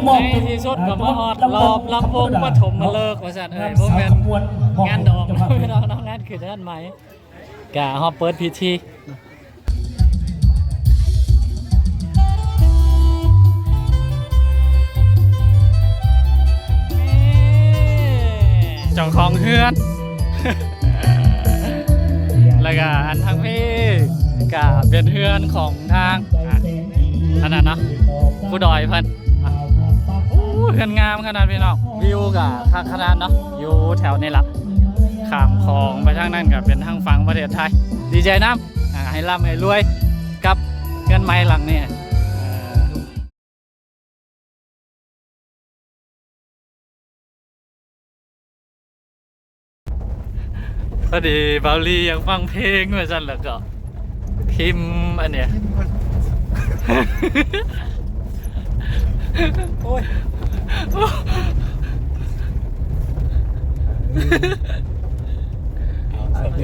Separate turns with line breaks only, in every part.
ในที่สุดก็มาฮอดรอบลำวงปฐมฤกษ์ว่าซั่นบ่แม่นงานดองพี่น้องงานคือด้านไหมกะฮอดเปิดพิธีเจ้าของเฮือน แล้วก็อันทางพี่ก็เป็นเฮือนของทางอันนั้นเนาะผู้ดอยเพิ่นเฮือนงามขนาดพี่น้องวิวกับขนาดเนาะอยู่แถวนี้ล่ะข้ามคลองไปทางนั้นก็เป็นทางฝั่งประเทศไทยดีใจน้ำให้ร่ำให้รวยกับเฮือนไม้หลังนี้พอดีเบาลีอยากฟังเพลงเหมือนกันแล้วก็พิมพ์อันเนี้ยโอ้ย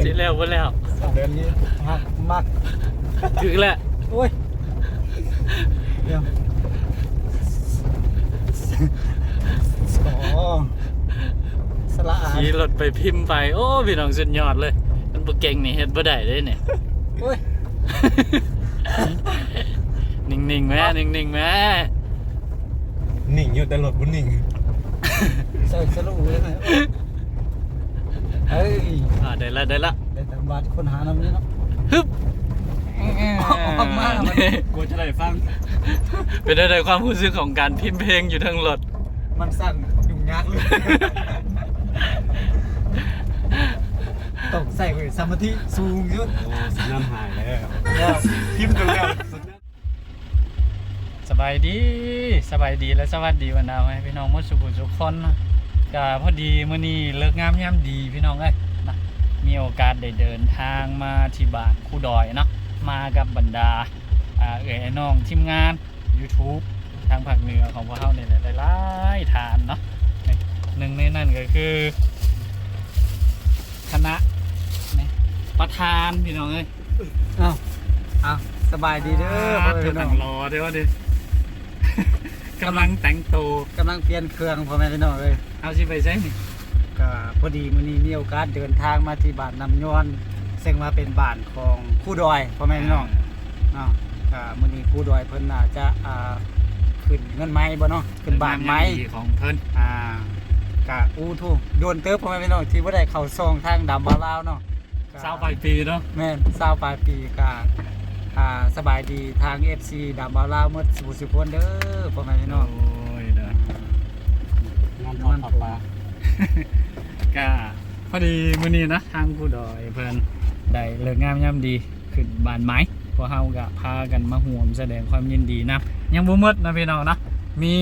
จีแล้วหมดแล้ว
เดือนนี้มัก
ถึงแหละ
โอ้ยเดี๋ยวสละอา
ขี่รถไปพิมพ์ไปโอ้พี่น้องสุดยอดเลยมันบ่เก่งนี่เฮ็ดบ่ได้เลยเนี่ย
โอ้ย
นิ่งๆแม่นิ่งๆแม่
นิ่งอยู่แต่รถบ่นิ่งใส่สรุปเลยนะเฮ้ย
ได้ละได้
แต่บาทคนหาน้ำนี้เนาะ
ฮึบ
ออกมากูจะได้ฟัง
เป็นได้ความรู้สึกของการพิมพ์เพลงอยู่ทั้งรถ
มันสั่นยุ่งยากเลยต้องใส่สมาธิสูงยุดสัญญาณหายแล้วพิมพ์กันแล้ว
สบายดีและสวัสดีวันดาวให้พี่น้องมดสุบุทุกคนก็พอดีมื้อนี้เลิกงามยามดีพี่น้องเอ้ยนะมีโอกาสได้เดินทางมาที่บ้านคู่ดอยเนาะมากับบรรดาไอ้น้องทีมงาน YouTube ทางภาคเหนือของพวกเฮาเนี่ยหลายๆฐานเนาะหนึ่งในนั้นก็คือคณะประธานพี่น้องเอ้ย
อ้าวสบายดีเด้อ
พี่น้องรอเดี๋ยวดิกำลังแต่งตัว
กำลังเปลี่ยนเครื่องพ่อแม่พี่น้องเลย
เอาสิไปใช้นี่
ก็พอดีมื้อนี้มีโอกาสเดินทางมาที่บ้านน้ำย้อนซึ่งว่าเป็นบ้านของคู่ดอยพ่อแม่พี่น้องก็มื้อนี้คู่ดอยเพิ่นน่าจะขึ้นเงินไม้บ่เนาะขึ้นบ้านไม้
ของเพิ่น
ก็ทูโดนเติบพ่อแม่พี่น้องที่บ่ได้เข้าซองทางดำบ่าวลาวเนาะ
20ปลายปีเนาะ
แม่น20ปลายปีก็สบายดีทาง FC ดำบ่าวลาวหมดสุคนเด้อพ่อแม่พี่น้อง
โอ้ยเด้องานทอดปลาก็พอดีมื้อนี้นะทางผู้ดอยเพิ่นได้เลิกงามยามดีขึ้นบ้านไม้พวกเฮาก็พากันมาร่วมแสดงความยินดีนะยังบ่หมดนะพี่น้องนะมี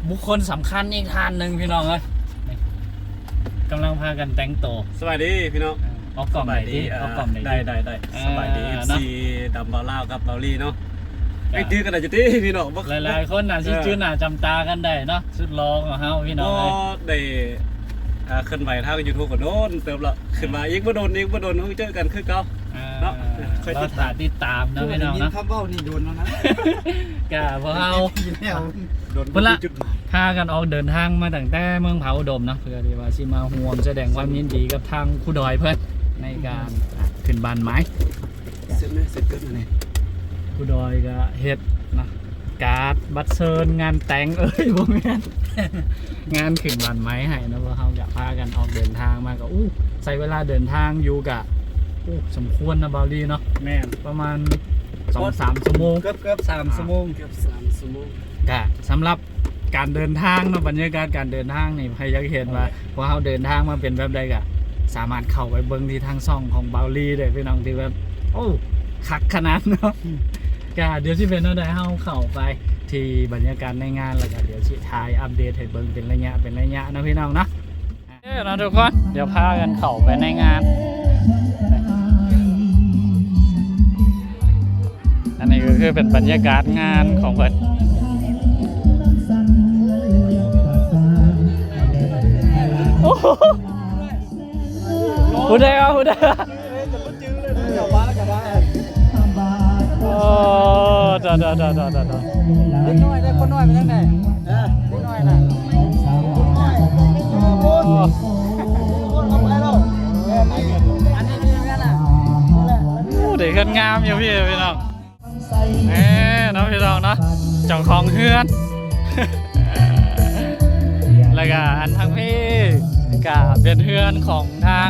บุคคลสำคัญอีกท่านหนึ่งพี่น้องเอ้ยกำลังพากันแต่งตัว
สวัสดีพี่น้อง
เอากล่องไหนดีเอากล่องไหน
ได้สบายดีซีดำบาล่ากับเบาลี่เนาะไอ้จื้อกันได้จุดที่พี่น้อง
หลายๆคนน่ะชื่อหน้าจำตากันได้เนาะสุดรองของเฮาพี่น้อง
ได้ขึ้นไปทาง YouTube ก็โดนเติมละขึ้นมาอีกบ่โดนเพิ่งเจอกันคือเก่า
เนาะเราติดตามนะพี่น้องนะ
คำเว้านี่โดนแล้วนะ
กะพวกเฮาโดนพุ่นละพากันออกเดินทางมาตั้งแต่เมืองเผาอุดมเนาะเพื่อที่ว่าสิมาร่วมแสดงความยินดีกับทางคู่ดอยเพิ่นในการขึ้นบ้านไม้
เสร็จเกินนี่
คู่ดอยก็เฮ็ดนะการ์ดบัตรเชิญงานแต่งบ่แม่นงานขึ้นบ้านไม้ให้นะว่าเฮาก็พากันออกเดินทางมาก็ใช้เวลาเดินทางอยู่กะสมควรนะบาลีเนาะ
แม่น
ประมาณ 2-3 ชั่วโมง
เกือบ3ชั่วโมง
กะสำหรับการเดินทางเนาะบรรยากาศการเดินทางนี่ให้อยากเห็นว่าพอเฮาเดินทางมาเป็นแบบใดก็สามารถเข้าไปเบิ่งที่ทางช่องของบาลีได้พี่น้องที่แบบคักขนาดเนาะก็เดี๋ยวสิเป็นเท่าใดเฮาเข้าไปที่บรรยากาศในงานแล้วก็เดี๋ยวสิถ่ายอัปเดตให้เบิ่งเป็นระยะนะพี่น้องนะนะทุกคนเดี๋ยวพากันเข้าไปในงานอันนี้ก็คือเป็นบรรยากาศงานของเพิ่นพูดได้ครับพูดได้โอ้จ้า
คนน้อยไปทางไหน
เฮือนงามอยู่พี่น้องเอ้เนาะพี่น้องเนาะเจ้าของเฮือน แล้วก็อันทางพี่ก็เป็นเฮือนของทาง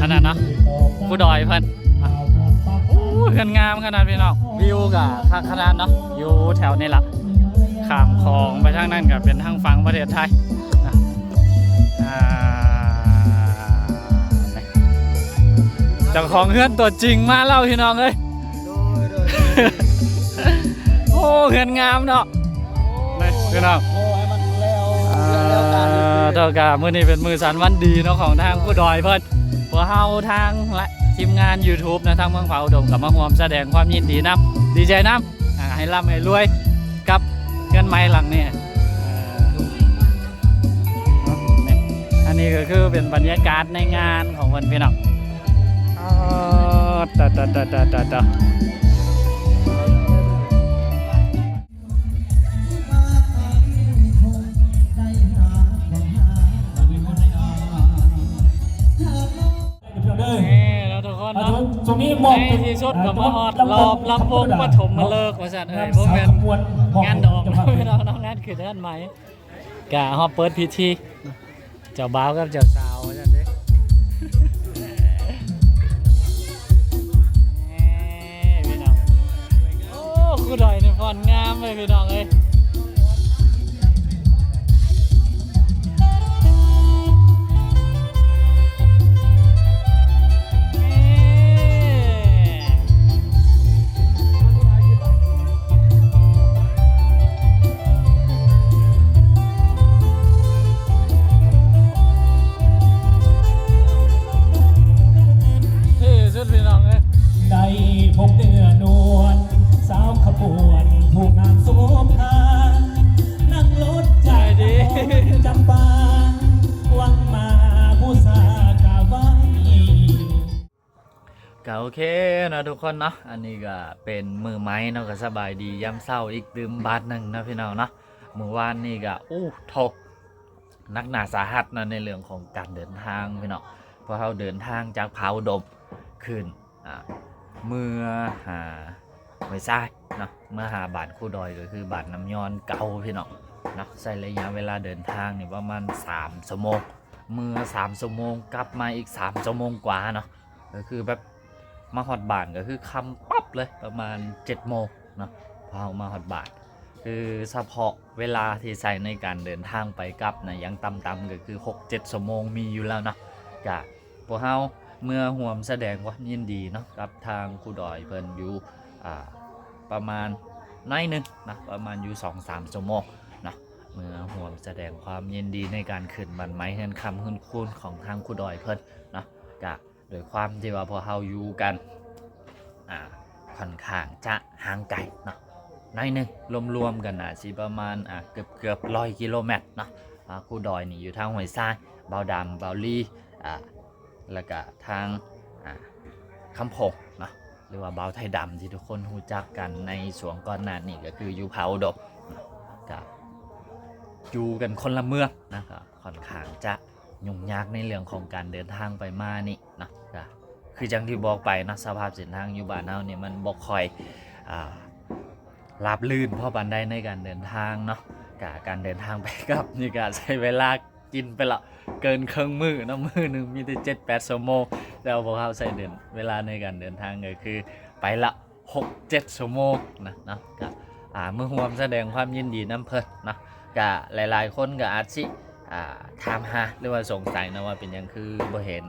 อันนั้นเนาะผู้ดอยเพิ่นเฮือนงามขนาดพี่น้องวิวก็ขนาดเนาะอยู่แถวนี้ล่ะข้ามคลองไปทางนั้นก็เป็นทางฝั่งประเทศไทยเจ้าของเฮือนตัวจริงมาเล่าพี่น้องเอ้ย โอ้เฮือนงามเนาะนี่พี่น้องเท่ากับมื้อนี้เป็นมื้อสันวันดีเนาะของทางผู้ดอยเพิ่นพวกเฮาทางและทีมงาน YouTube นะทางเมืองเผาอุดมกับมาร่วมแสดงความยินดีนำดีใจนำให้ร่ำให้รวยกับเฮือนไม้หลังนี้อันนี้ก็คือเป็นบรรยากาศในงานของเพิ่นพี่น้องต่อแล้วทุกคนเนาะ
ตรงนี้มอง
ในที่สุดก็มาฮอดรอบลำวงปฐมมาเลิกว่าซั่นเอ้ยบ่แม่นงานดอกนะพี่น้องงานคือเดือนใหม่กะฮอดเปิดพิธีเจ้าบ่าวกับเจ้าสาวว่าซั่นเด้พี่น้องโอ้คือดอยนี่ฟ้อนงามเลยพี่น้องเอ้ย
ได้พบเดือนวลสาวขบวนถูกงานโสภานั่งรถจากจำปาวังมาผู้สากาไว้
ก็โอเคนะทุกคนเนาะอันนี้ก็เป็นมือไม้เนาะก็สบายดียามเช้าอีกดื่มบาทหนึ่งนะพี่น้องเนาะเมื่อวานนี่ก็โถนักหนาสาหัสนะในเรื่องของการเดินทางพี่น้องเพราะเราเดินทางจากเผาดมขึ้นเมื่อหาไม่ใช่เนาะเมื่อหาบานคู่ดอยก็คือบานน้ำย้อนเก่าพี่น้องเนาะใช้ระยะเวลาเดินทางนี่ประมาณ3 ชั่วโมงเมื่อ3 ชั่วโมงกลับมาอีก3 ชั่วโมงกว่าเนาะก็คือแบบมาฮอดบ้านก็คือคำปั๊บเลยประมาณ7 โมงเนาะพอมาฮอดบ้านคือเฉพาะเวลาที่ใช้ในการเดินทางไปกลับนะยังต่ำๆก็คือ 6-7 ชั่วโมงมีอยู่แล้วเนาะกะพวกเราเมื่อห่วมแสดงความยินดีเนาะกับทางครูดอยเพิ่นอยู่ประมาณน้อยนึงนะประมาณอยู่ 2-3 ชั่วโมงนะเมื่อห่วมแสดงความยินดีในการขึ้นบันไม้เฮือนคำขึ้นคูนของทางครูดอยเพิ่นเนาะกะโดยความที่ว่าพอเฮาอยู่กันค่อนข้างจะห่างไกลเนาะน้อยนึงรวมๆกันน่ะสิประมาณเกือบ100 กิโลเมตรเนาะครูดอยนี่อยู่ทางห้วยทรายเบาดำเบาลีแล้วก็ทางคำพงเนาะหรือว่าเบาไทยดำที่ทุกคนรู้จักกันในช่วงก่อนหน้านี้ก็คืออยู่เผาดบกับอยู่กันคนละเมืองนะก็ค่อนข้างจะยุ่งยากในเรื่องของการเดินทางไปมานี่นะก็คือจังที่บอกไปนะสภาพเส้นทางอยู่บ้านเฮานี่มันบ่ค่อยราบลื่นเพราะปานใดในการเดินทางเนาะการเดินทางไปกลับนี่ก็ใช้เวลากินไปละเกินครึ่งมื้อนะมื้อนึงมีแต่7-8 ชั่วโมงแล้วพวกเขาใช้เวลาในการเดินทางก็คือไปละ 6-7 ชั่วโมงนะก็เมื่อร่วมแสดงความยินดีนำเพิ่นนะก็หลายๆคนก็อาจสิถามหาหรือว่าสงสัยนะว่าเป็นหยังคือบ่เห็น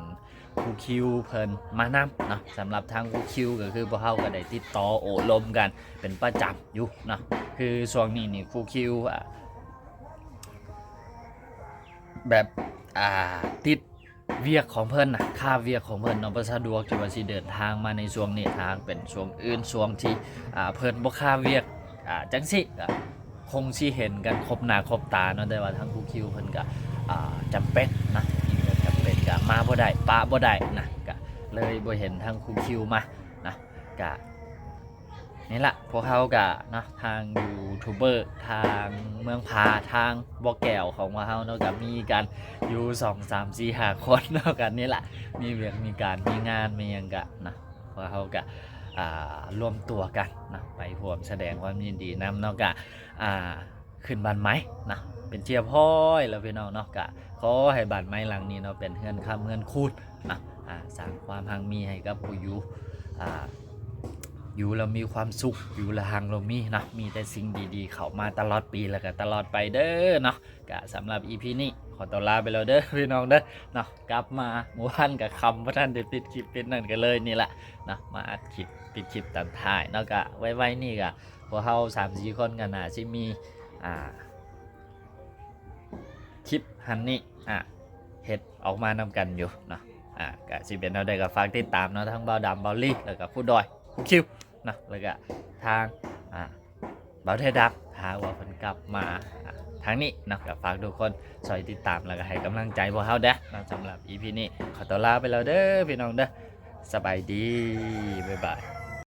ครูคิวเพิ่นมานำนะสำหรับทางครูคิวก็คือพวกเขาก็ได้ติดต่อโอ้ลมกันเป็นประจำอยู่นะคือช่วงนี้นี่ครูคิวแบบติดเวียกของเพิ่นนะค่าเวียกของเพิ่นเนาะบ่สะดวกที่ว่าสิเดินทางมาในช่วงนี้ทางเป็นช่วงอื่นช่วงที่เพิ่นบ่ค่าเวียกจังสิคงสิเห็นกันครบหน้าครบตาเนาะแต่ว่าทางครูคิวเพิ่นก็จำเป็นนะมีเรื่องจำเป็นก็มาบ่ได้ปะบ่ได้นะก็เลยบ่เห็นทางครูคิวมานะก็นี่ละพวกเขาก็นะทางยูทูบเบอร์ทางเมืองพาทางบ่อแก้วของพวกเขาเนาะก็มีกันอยู่2-3-4-5 คนเนาะกันนี่แหละมีเวียกมีการมีงานมีหยังกะนะ เพราะเขาก็รวมตัวกันเนาะไปร่วมแสดงความยินดีนำเนาะก็ขึ้นบ้านไม้เนาะเป็นเชียร์พ้อยแล้วพี่น้องเนาะก็ขอให้บ้านไม้หลังนี้เนาะเป็นเฮือนคำเฮือนคูดเนาะสร้างความหังมีให้กับผู้อยู่อยู่แล้วมีความสุขอยู่แล้วหังเรามีเนาะมีแต่สิ่งดีๆเข้ามาตลอดปีแล้วก็ตลอดไปเด้อเนาะก็สำหรับ EP นี้ขอตัวลาไปแล้วเด้อพี่น้องเด้อเนาะกลับมาหมู่บ้านกับคำว่าท่านได้ปิดคลิปเป็นนั่นกันเลยนี่แหละเนาะมาอัดคลิปปิดคลิปตามท้ายเนาะก็ไว้นี่ก็พวกเรา3-4 คนกันน่ะสิมีคลิปหันนี่เฮ็ดออกมานำกันอยู่เนาะก็สิเป็นเอาได้ก็ฝากติดตามเนาะทั้งเบาดำเบาลี่แล้วก็ผู้ดอยผู้คิวเนาะแล้วก็ทางเบาเทดับหาว่าเพิ่นกลับมาทางนี้เนาะก็ฝากทุกคนช่วยติดตามแล้วก็ให้กำลังใจพวกเราเด้อสำหรับ EP นี้ขอตัวลาไปแล้วเด้อพี่น้องเด้อสบายดีบ๊ายบาย